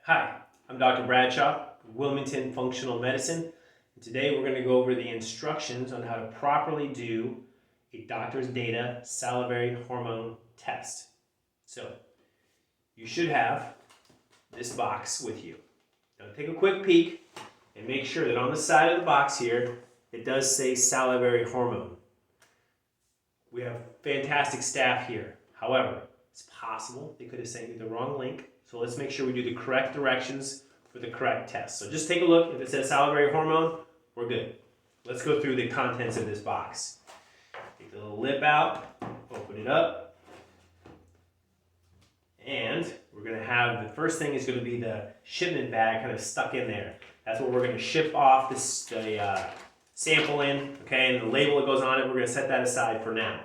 Hi, I'm Dr. Bradshaw, Wilmington Functional Medicine, and today we're going to go over the instructions on how to properly do a Dr. Data Salivary Hormone test. So, you should have this box with you. Now take a quick peek and make sure that on the side of the box here, it does say salivary hormone. We have fantastic staff here. However, it's possible they could have sent you the wrong link. So let's make sure we do the correct directions for the correct test. So just take a look. If it says salivary hormone, we're good. Let's go through the contents of this box. Take the little lip out, open it up, and we're going to have, the first thing is going to be the shipment bag kind of stuck in there. That's what we're going to ship off the sample in, okay, and the label that goes on it, we're going to set that aside for now.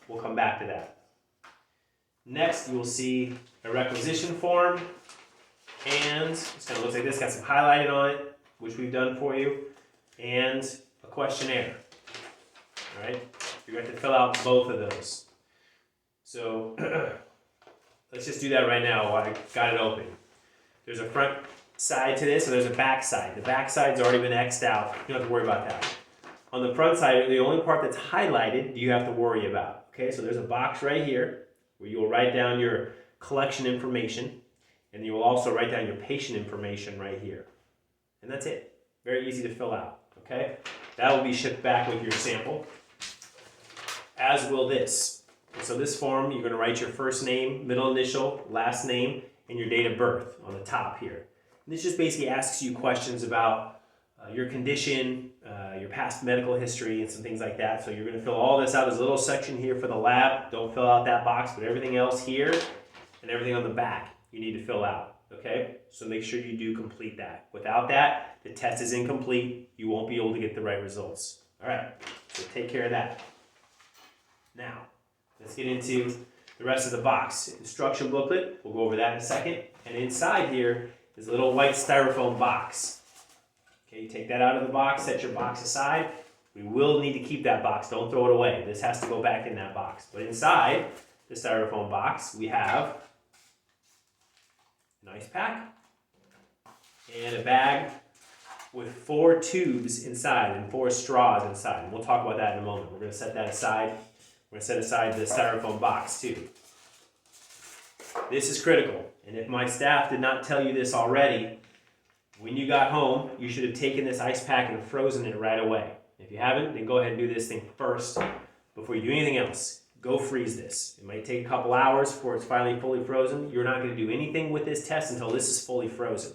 We'll come back to that. Next, you will see a requisition form, and it's kind of looks like this, got some highlighted on it, which we've done for you, and a questionnaire. All right, you're going to have to fill out both of those. So let's just do that right now while I got it open. There's a front side to this, and there's a back side. The back side's already been X'd out. You don't have to worry about that. On the front side, the only part that's highlighted, you have to worry about. Okay, so there's a box right here where you will write down your collection information, and you will also write down your patient information right here. And that's it. Very easy to fill out, okay? That will be shipped back with your sample, as will this. And so this form, you're gonna write your first name, middle initial, last name, and your date of birth on the top here. And this just basically asks you questions about your condition, your past medical history, and some things like that. So you're going to fill all this out. There's a little section here for the lab. Don't fill out that box, but everything else here and everything on the back you need to fill out, okay? So make sure you do complete that. Without that, the test is incomplete. You won't be able to get the right results. All right, so take care of that. Now, let's get into the rest of the box. Instruction booklet, we'll go over that in a second. And inside here is a little white styrofoam box. Okay, you take that out of the box, set your box aside. We will need to keep that box, don't throw it away. This has to go back in that box. But inside the styrofoam box, we have an ice pack and a bag with 4 tubes inside and 4 straws inside. And we'll talk about that in a moment. We're going to set that aside. We're going to set aside the styrofoam box too. This is critical. And if my staff did not tell you this already, when you got home, you should have taken this ice pack and frozen it right away. If you haven't, then go ahead and do this thing first before you do anything else. Go freeze this. It might take a couple hours before it's finally fully frozen. You're not going to do anything with this test until this is fully frozen,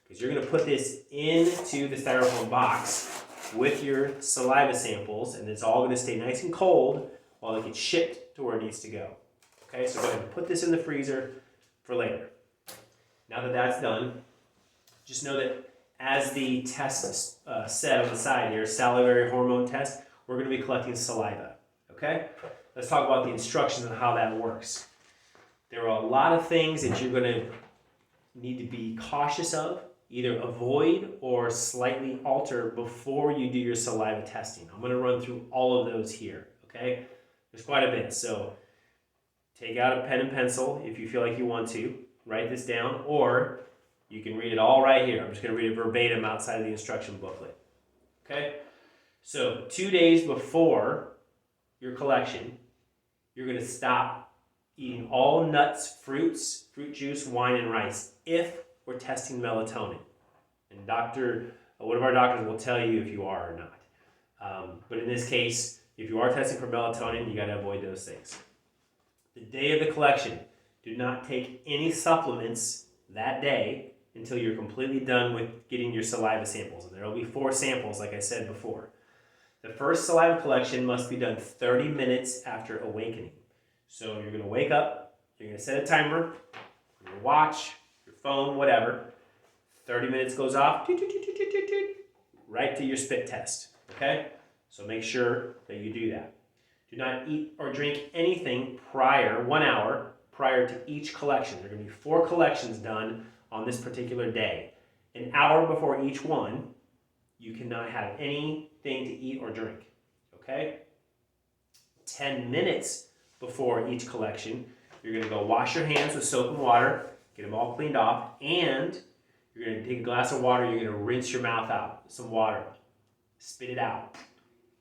because you're going to put this into the styrofoam box with your saliva samples, and it's all going to stay nice and cold while it gets shipped to where it needs to go. Okay, so go ahead and put this in the freezer for later. Now that that's done, just know that as the test said on the side here, salivary hormone test, we're going to be collecting saliva, okay? Let's talk about the instructions on how that works. There are a lot of things that you're going to need to be cautious of, either avoid or slightly alter before you do your saliva testing. I'm going to run through all of those here, okay? There's quite a bit, so take out a pen and pencil if you feel like you want to. Write this down, or you can read it all right here. I'm just going to read it verbatim outside of the instruction booklet. Okay? So 2 days before your collection, you're going to stop eating all nuts, fruits, fruit juice, wine, and rice if we're testing melatonin. And one of our doctors will tell you if you are or not. But in this case, if you are testing for melatonin, you got to avoid those things. The day of the collection, do not take any supplements that day until you're completely done with getting your saliva samples. And there will be 4 samples, like I said before. The first saliva collection must be done 30 minutes after awakening. So you're going to wake up, you're going to set a timer, your watch, your phone, whatever. 30 minutes goes off, right to your spit test, okay? So make sure that you do that. Do not eat or drink anything 1 hour prior to each collection. There are going to be 4 collections done on this particular day. An hour before each one, you cannot have anything to eat or drink, okay? 10 minutes before each collection, you're going to go wash your hands with soap and water, get them all cleaned off, and You're going to take a glass of water, you're going to rinse your mouth out with some water. Spit it out.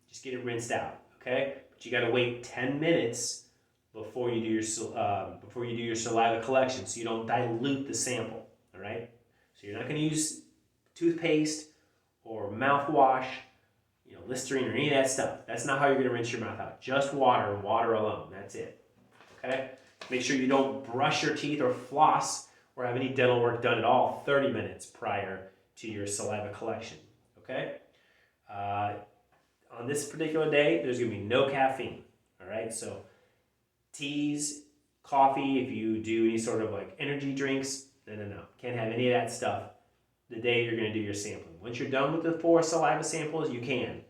Just get it rinsed out, okay? But you got to wait 10 minutes before you do your saliva collection, so you don't dilute the sample, all right? So you're not going to use toothpaste or mouthwash, Listerine or any of that stuff. That's not how you're going to rinse your mouth out. Just water and water alone. That's it, okay? Make sure you don't brush your teeth or floss or have any dental work done at all 30 minutes prior to your saliva collection, okay? On this particular day, there's going to be no caffeine, all right? So teas, coffee, if you do any sort of like energy drinks, no. Can't have any of that stuff the day you're going to do your sampling. Once you're done with the 4 saliva samples, you can,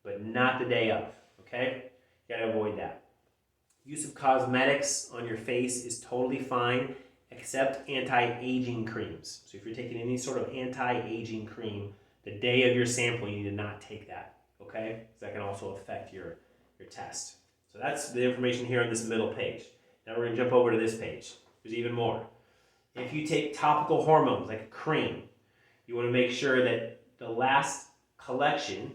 but not the day of, okay? You got to avoid that. Use of cosmetics on your face is totally fine, except anti-aging creams. So if you're taking any sort of anti-aging cream, the day of your sample, you need to not take that, okay? Because that can also affect your test. So that's the information here on this middle page. Now we're going to jump over to this page. There's even more. If you take topical hormones, like a cream, you want to make sure that the last collection,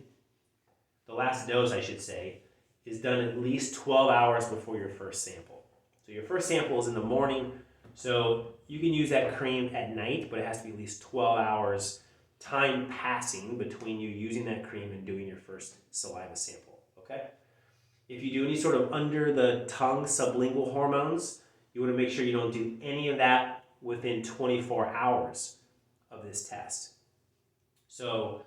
the last dose, I should say, is done at least 12 hours before your first sample. So your first sample is in the morning, so you can use that cream at night, but it has to be at least 12 hours time passing between you using that cream and doing your first saliva sample, okay? If you do any sort of under the tongue sublingual hormones, you want to make sure you don't do any of that within 24 hours of this test. So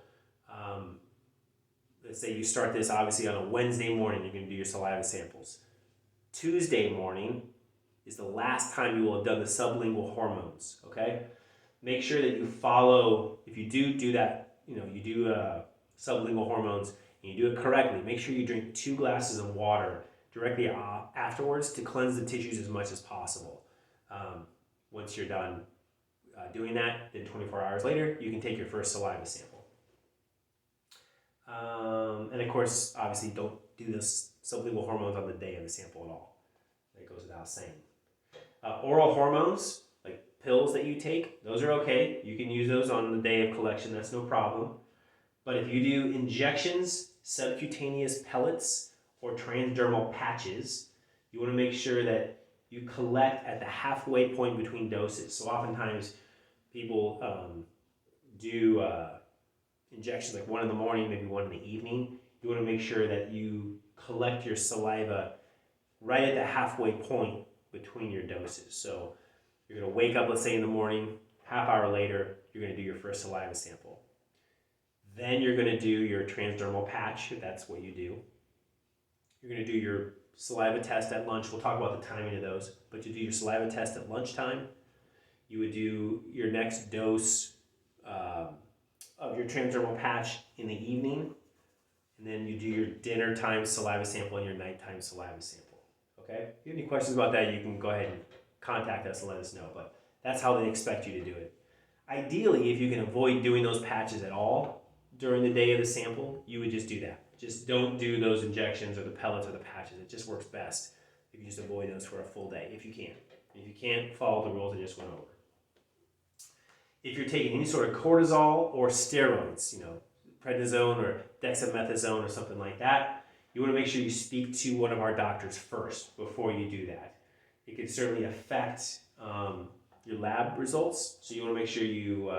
let's say you start this obviously on a Wednesday morning, you're going to do your saliva samples. Tuesday morning is the last time you will have done the sublingual hormones, okay? Make sure that you follow, if you do that, you do sublingual hormones and you do it correctly, make sure you drink 2 glasses of water directly afterwards to cleanse the tissues as much as possible. Once you're done doing that, then 24 hours later, you can take your first saliva sample. And of course, obviously, don't do this sublingual hormones on the day of the sample at all. That goes without saying. Oral hormones, like pills that you take, those are okay. You can use those on the day of collection. That's no problem. But if you do injections, subcutaneous pellets, or transdermal patches, you want to make sure that you collect at the halfway point between doses. So oftentimes people do injections like 1 in the morning, maybe 1 in the evening. You want to make sure that you collect your saliva right at the halfway point between your doses. So you're going to wake up, let's say in the morning, half hour later, you're going to do your first saliva sample. Then you're going to do your transdermal patch, if that's what you do. You're going to do your saliva test at lunch. We'll talk about the timing of those. But you do your saliva test at lunchtime. You would do your next dose of your transdermal patch in the evening. And then you do your dinner time saliva sample and your nighttime saliva sample. Okay? If you have any questions about that, you can go ahead and contact us and let us know. But that's how they expect you to do it. Ideally, if you can avoid doing those patches at all during the day of the sample, you would just do that. Just don't do those injections or the pellets or the patches. It just works best if you just avoid those for a full day, if you can. If you can't, follow the rules I just went over. If you're taking any sort of cortisol or steroids, prednisone or dexamethasone or something like that, you want to make sure you speak to one of our doctors first before you do that. It can certainly affect your lab results, so you want to make sure you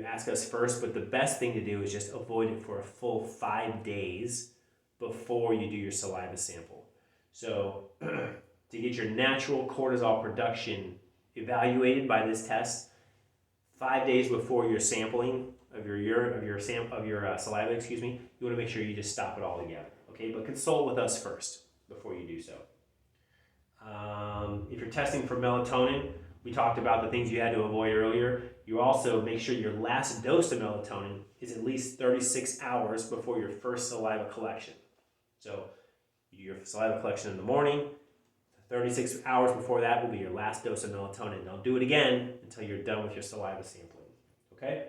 ask us first, but the best thing to do is just avoid it for a full 5 days before you do your saliva sample. So to get your natural cortisol production evaluated by this test, 5 days before your sampling of your saliva, you want to make sure you just stop it all together. Okay, but consult with us first before you do so. If you're testing for melatonin, we talked about the things you had to avoid earlier. You also make sure your last dose of melatonin is at least 36 hours before your first saliva collection. So you do your saliva collection in the morning. 36 hours before that will be your last dose of melatonin. Don't do it again until you're done with your saliva sampling. Okay?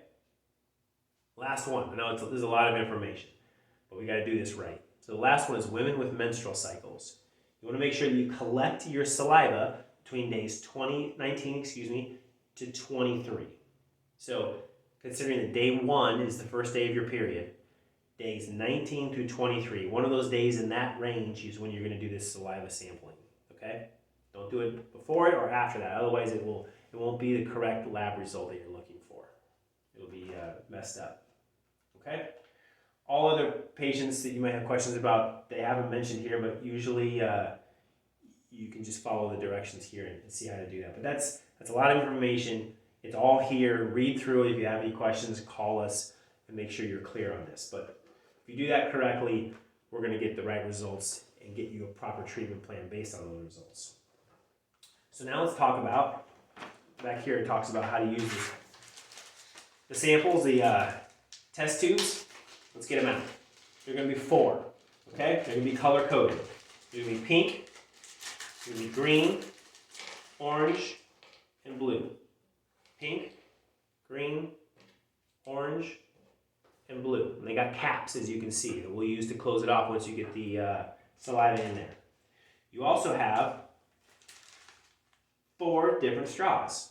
Last one. I know there's a lot of information, but we got to do this right. So the last one is women with menstrual cycles. You want to make sure that you collect your saliva between days 19 to 23. So considering that day 1 is the first day of your period, days 19 through 23, one of those days in that range is when you're going to do this saliva sampling, okay? Don't do it before it or after that, otherwise it won't be the correct lab result that you're looking for. It'll be messed up, okay? All other patients that you might have questions about, they haven't mentioned here, but usually you can just follow the directions here and see how to do that. But that's a lot of information. It's all here. Read through it. If you have any questions, call us and make sure you're clear on this. But if you do that correctly, we're going to get the right results and get you a proper treatment plan based on those results. So now let's talk about, back here it talks about how to use this. The samples, the test tubes, let's get them out. They're going to be 4, okay? They're going to be color coded. They're going to be pink, they're going to be green, orange, and blue. Pink, green, orange, and blue. And they got caps, as you can see, that we'll use to close it off once you get the saliva in there. You also have 4 different straws.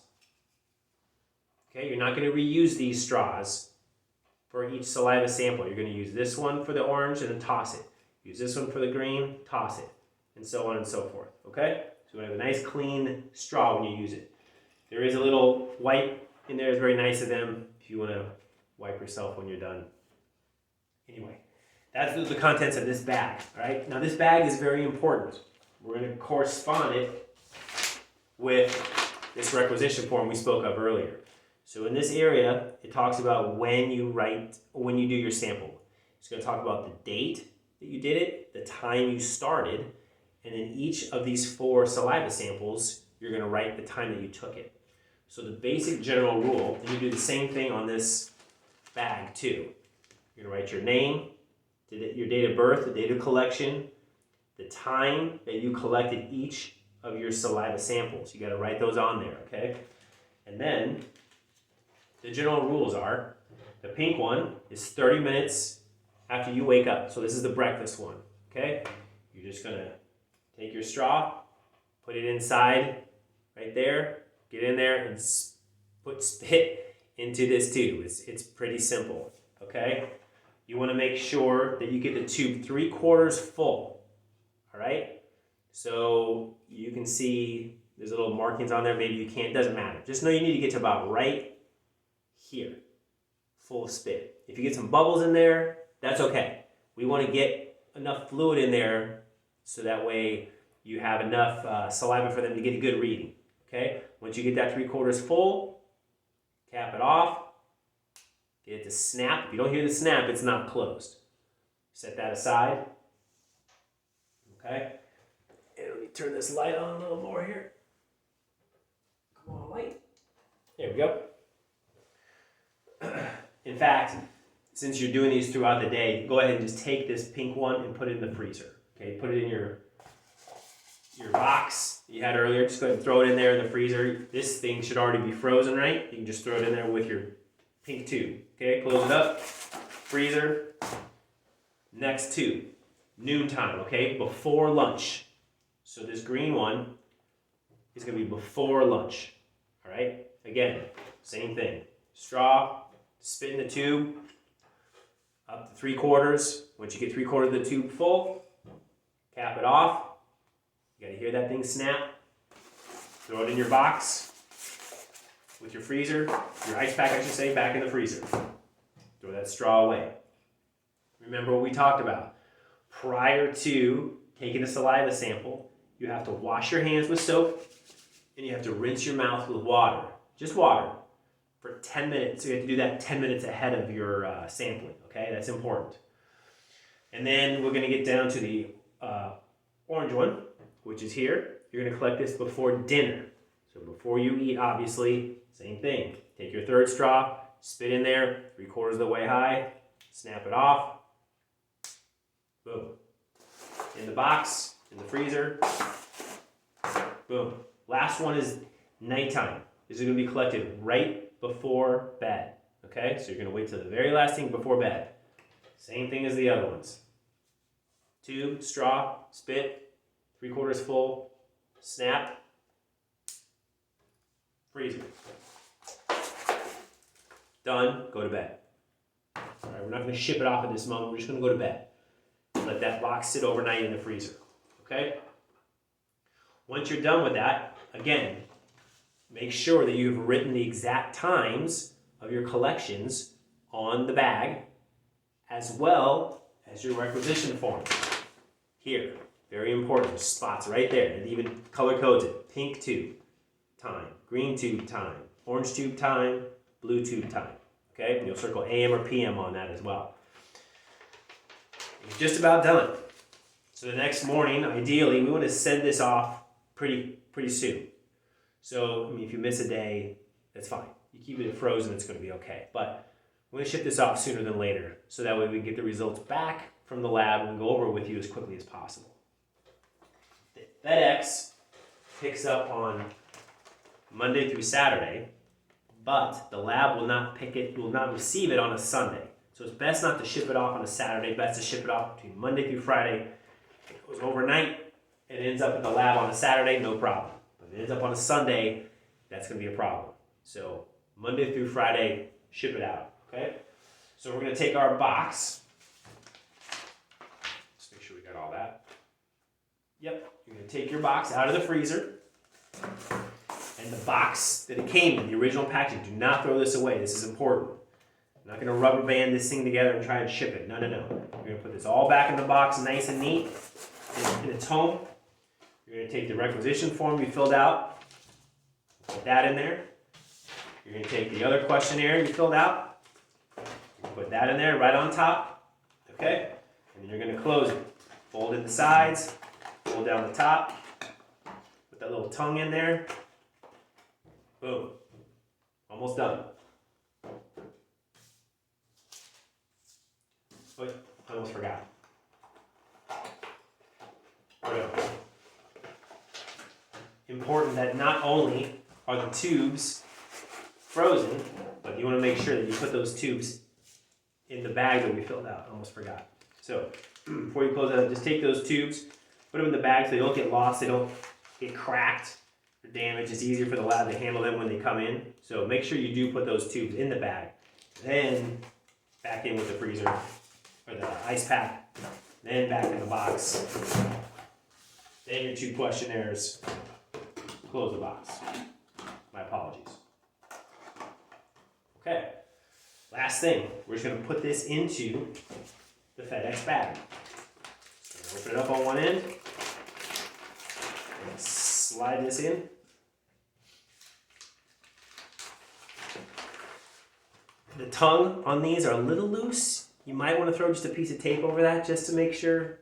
Okay, you're not going to reuse these straws for each saliva sample. You're going to use this one for the orange and then toss it. Use this one for the green, toss it, and so on and so forth. Okay? So we have a nice clean straw when you use it. There is a little wipe in there. It's very nice of them if you want to wipe yourself when you're done. Anyway, that's the contents of this bag. All right? Now this bag is very important. We're going to correspond it with this requisition form we spoke of earlier. So in this area, it talks about when you do your sample. It's going to talk about the date that you did it, the time you started, and in each of these 4 saliva samples, you're going to write the time that you took it. So the basic general rule, and you do the same thing on this bag too. You're going to write your name, your date of birth, the date of collection, the time that you collected each of your saliva samples. You got to write those on there, okay? And then the general rules are, the pink one is 30 minutes after you wake up. So this is the breakfast one, okay? You're just gonna take your straw, put it inside right there, get in there and put spit into this tube. It's pretty simple, okay? You wanna make sure that you get the tube 3/4 full, all right? So you can see there's little markings on there, maybe you can't, doesn't matter. Just know you need to get to about right here, full of spit. If you get some bubbles in there, that's okay. We want to get enough fluid in there so that way you have enough saliva for them to get a good reading. Okay? Once you get that 3/4 full, cap it off, get it to snap. If you don't hear the snap, it's not closed. Set that aside. Okay? And let me turn this light on a little more here. Come on, light. There we go. In fact, since you're doing these throughout the day, go ahead and just take this pink one and put it in the freezer. Okay, put it in your box you had earlier. Just go ahead and throw it in there in the freezer. This thing should already be frozen, right? You can just throw it in there with your pink tube. Okay, close it up, freezer. Next tube, noontime, okay, before lunch. So this green one is gonna be before lunch, all right? Again, same thing. Straw, spit in the tube, up to 3/4. Once you get 3/4 of the tube full, cap it off. You gotta hear that thing snap. Throw it in your box with your freezer, your ice pack, I should say, back in the freezer. Throw that straw away. Remember what we talked about. Prior to taking a saliva sample, you have to wash your hands with soap and you have to rinse your mouth with water. Just water. For 10 minutes. So you have to do that 10 minutes ahead of your sampling, okay? That's important. And then we're going to get down to the orange one, which is here. You're going to collect this before dinner. So before you eat, obviously, same thing. Take your 3rd straw, spit in there, 3/4 of the way high, snap it off. Boom. In the box, in the freezer. Boom. Last one is nighttime. This is going to be collected right before bed. Okay? So you're going to wait till the very last thing before bed. Same thing as the other ones. Tube, straw, spit, 3/4 full, snap, freezer. Done, go to bed. All right, we're not going to ship it off at this moment. We're just going to go to bed. Let that box sit overnight in the freezer. Okay? Once you're done with that, again, make sure that you've written the exact times of your collections on the bag, as well as your requisition form. Here, very important, spots right there. It even color codes it. Pink tube, time. Green tube, time. Orange tube, time. Blue tube, time. Okay, and you'll circle AM or PM on that as well. You're just about done. So the next morning, ideally, we want to send this off pretty soon. So, I mean, if you miss a day, that's fine. You keep it frozen, it's going to be okay. But we're going to ship this off sooner than later, so that way we can get the results back from the lab and go over it with you as quickly as possible. The FedEx picks up on Monday through Saturday, but the lab will not receive it on a Sunday. So it's best not to ship it off on a Saturday, best to ship it off between Monday through Friday. If it goes overnight, it ends up at the lab on a Saturday, no problem. But if it ends up on a Sunday, that's going to be a problem. So Monday through Friday, ship it out, okay? So we're going to take our box. Let's make sure we got all that. Yep, you're going to take your box out of the freezer. And the box that it came in, the original packaging, do not throw this away. This is important. I'm not going to rubber band this thing together and try and ship it. No. You're going to put this all back in the box nice and neat in its home. You're going to take the requisition form you filled out, put that in there. You're going to take the other questionnaire you filled out, put that in there right on top, okay? And then you're going to close it. Fold in the sides, fold down the top, put that little tongue in there. Boom. Almost done. But I almost forgot. Important that not only are the tubes frozen, but you want to make sure that you put those tubes in the bag that we filled out. I almost forgot. So before you close it up, just take those tubes, put them in the bag so they don't get lost, they don't get cracked or damaged. It's easier for the lab to handle them when they come in. So make sure you do put those tubes in the bag. Then back in with the freezer or the ice pack. Then back in the box. Then your 2 questionnaires. Close the box. My apologies. Okay. Last thing, we're just going to put this into the FedEx bag. So open it up on one end. And slide this in. The tongue on these are a little loose. You might want to throw just a piece of tape over that just to make sure.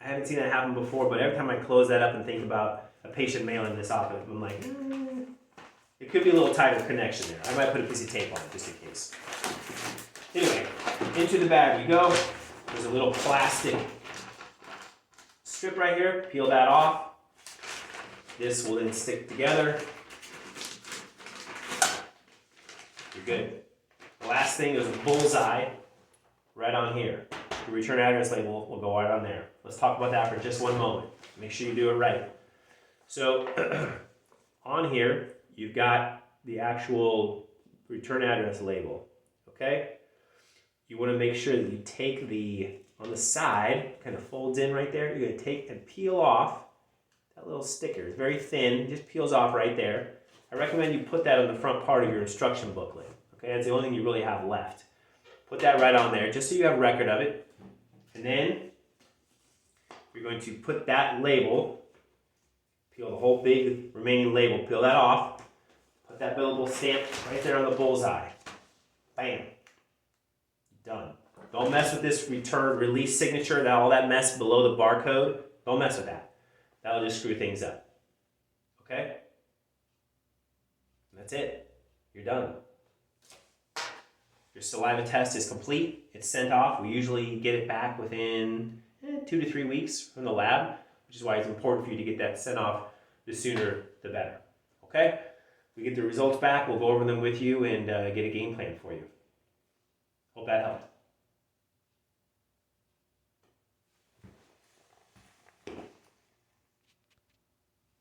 I haven't seen that happen before, but every time I close that up and think about a patient mailing this off, I'm like, it could be a little tighter connection there. I might put a piece of tape on it just in case. Anyway, into the bag we go. There's a little plastic strip right here. Peel that off. This will then stick together. You're good. The last thing is a bullseye right on here. The return address label will go right on there. Let's talk about that for just one moment. Make sure you do it right. So on here, you've got the actual return address label, okay? You want to make sure that you take on the side, kind of folds in right there, you're going to take and peel off that little sticker. It's very thin, it just peels off right there. I recommend you put that on the front part of your instruction booklet, okay? That's the only thing you really have left. Put that right on there, just so you have record of it. And then you're going to put that label, peel the whole big remaining label, peel that off, put that billable stamp right there on the bullseye. Bam. Done. Don't mess with this return release signature, all that mess below the barcode. Don't mess with that. That'll just screw things up. Okay? And that's it. You're done. Your saliva test is complete. It's sent off. We usually get it back within 2 to 3 weeks from the lab, which is why it's important for you to get that sent off the sooner the better. Okay? We get the results back. We'll go over them with you and get a game plan for you. Hope that helped.